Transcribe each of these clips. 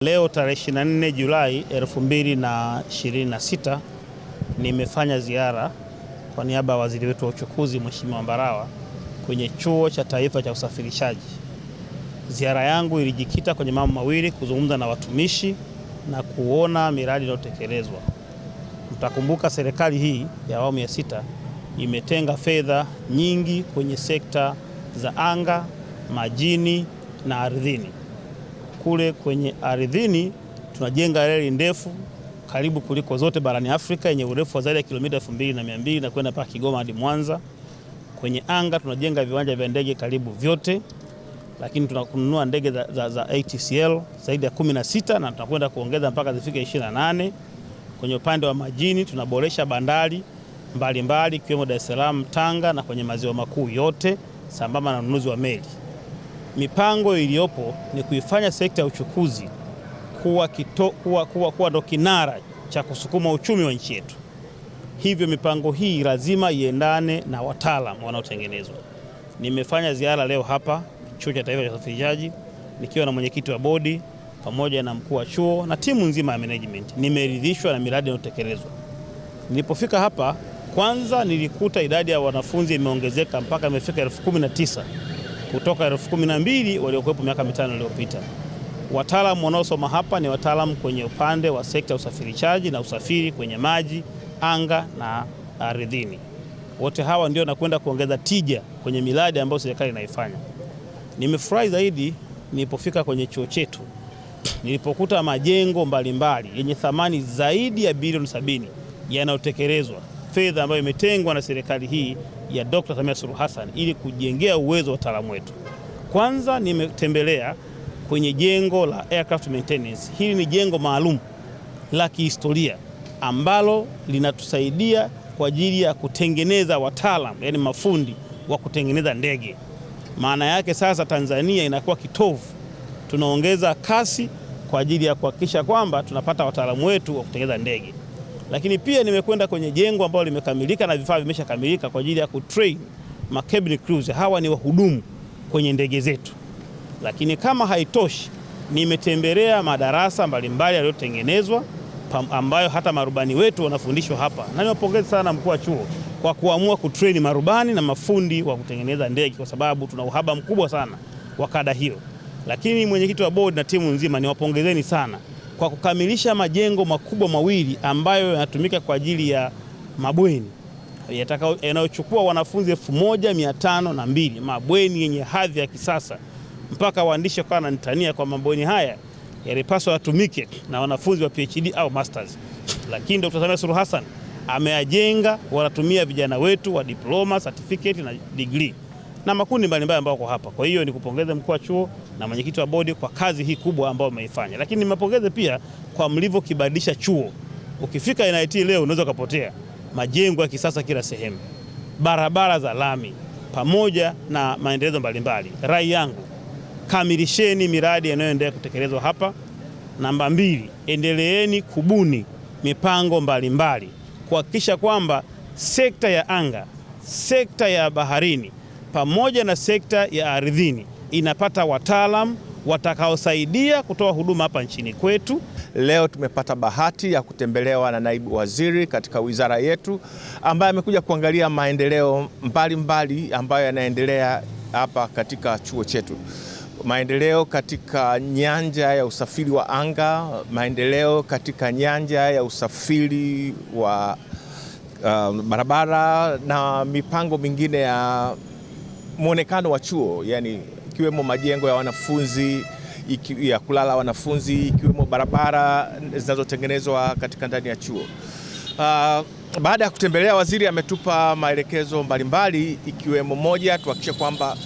Leo tarehe 24 Julai 2026 nimefanya ziara kwa niaba ya waziri wetu wa uchukuzi Mheshimiwa Mbarawa kwenye Chuo cha Taifa cha Usafirishaji. Ziara yangu ilijikita kwenye mambo mawili: kuzungumza na watumishi na kuona miradi inayotekelezwa. Mtakumbuka serikali hii ya awamu ya 6 imetenga fedha nyingi kwenye sekta za anga, majini na ardhini. Kule kwenye ardhini tunajenga reli ndefu karibu kuliko zote barani Afrika yenye urefu wa zaidi ya kilomita 2200 na kwenda mpaka Kigoma hadi Mwanza. Kwenye anga tunajenga viwanja vya ndege karibu vyote, lakini tunakununua ndege za ATCL zaidi ya 16 na tunakwenda kuongeza mpaka zifike 28. Kwenye upande wa majini tunaboresha bandari mbalimbali ikiwemo Dar es Salaam, Tanga na kwenye maziwa makuu yote, sambamba na ununuzi wa meli. Mipango iliyopo ni kuifanya sekta ya uchukuzi kuwa ndo kinara cha kusukuma uchumi wa nchi yetu. Hivyo mipango hii lazima iendane na wataalamu wanaotengenezwa. Nimefanya ziara leo hapa Chuo cha Taifa cha Usafirishaji nikiwa na mwenyekiti wa bodi pamoja na mkuu wa chuo na timu nzima ya management. Nimeridhishwa na miradi inayotekelezwa. Nilipofika hapa, kwanza nilikuta idadi ya wanafunzi imeongezeka mpaka imefika 19,000 kutoka 12,000 waliokuwepo miaka 5 iliyopita. Wataalamu wanaosoma hapa ni wataalamu kwenye upande wa sekta ya usafirishaji na usafiri kwenye maji, anga na ardhini. Wote hawa ndio nakwenda kuongeza tija kwenye miradi ambayo serikali inaifanya. Nimefurahi zaidi nilipofika kwenye chuo chetu, nilipokuta majengo mbalimbali yenye thamani zaidi ya bilioni 70 yanayotekelezwa, fedha ambayo imetengwa na serikali hii ya Dr. Samia Suluhu Hassan ili kujengea uwezo wa wataalamu wetu. Kwanza nimetembelea kwenye jengo la aircraft maintenance. Hili ni jengo maalum la kihistoria ambalo linatusaidia kwa ajili ya kutengeneza wataalamu, yani mafundi wa kutengeneza ndege. Maana yake sasa Tanzania inakuwa kitovu. Tunaongeza kasi kwa ajili ya kuhakikisha kwamba tunapata wataalamu wetu wa kutengeneza ndege. Lakini pia nimekwenda kwenye jengo ambalo limekamilika na vifaa vimeshakamilika kwa ajili ya kutrain cabin crews. Hawa ni wahudumu kwenye ndege zetu. Lakini kama haitoshi, nimetembelea madarasa mbalimbali yaliyotengenezwa ambayo hata marubani wetu wanafundishwa hapa. Na niwapongeze sana mkuu wa chuo kwa kuamua kutrain marubani na mafundi wa kutengeneza ndege, kwa sababu tuna uhaba mkubwa sana wa kada hiyo. Lakini mwenyekiti wa bodi na timu nzima, niwapongezeni sana kwa kukamilisha majengo makubwa mawili ambayo yanatumika kwa ajili ya mabweni yanayochukua wanafunzi 1502, mabweni yenye hadhi ya kisasa. Mpaka waandishi kwa wananitania kwa mabweni haya yalipaswa yatumike na wanafunzi wa PhD au masters. Lakini Dr. Samia Suluhu Hassan ameyajenga, wanatumia vijana wetu wa diploma, certificate na degree na makundi mbalimbali ambao wako hapa. Kwa hiyo nikupongeze mkuu wa chuo na mwenyekiti wa bodi kwa kazi hii kubwa ambayo umeifanya. Lakini nimepongeze pia kwa mlivyokibadilisha chuo. Ukifika NIT leo unaweza kupotea. Majengo ya kisasa kila sehemu, barabara za lami pamoja na maendeleo mbalimbali. Rai yangu, kamilisheni miradi inayoendelea kutekelezwa hapa. Namba 2, endeleeni kubuni mipango mbalimbali kuhakikisha kwamba sekta ya anga, sekta ya baharini pamoja na sekta ya ardhini inapata wataalamu watakaosaidia kutoa huduma hapa nchini kwetu. Leo tumepata bahati ya kutembelewa na naibu waziri katika wizara yetu ambaye amekuja kuangalia maendeleo mbalimbali ambayo yanaendelea hapa katika chuo chetu. Maendeleo katika nyanja ya usafiri wa anga, maendeleo katika nyanja ya usafiri wa barabara na mipango mingine ya muonekano wa chuo, yani ikiwemo majengo ya wanafunzi ya kulala wanafunzi, ikiwemo barabara zinazotengenezwa katika ndani ya chuo. Baada ya kutembelea, waziri ametupa maelekezo mbalimbali, ikiwemo moja, tuhakikishe kwamba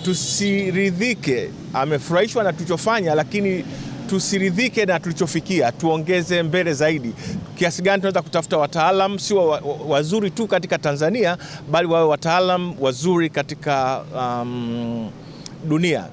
tusiridhike. Amefurahishwa na tulichofanya, lakini tusiridhike na tulichofikia, tuongeze mbele zaidi. Kiasi gani tunaweza kutafuta wataalamu sio wazuri tu katika Tanzania, bali wawe wataalamu wazuri katika dunia.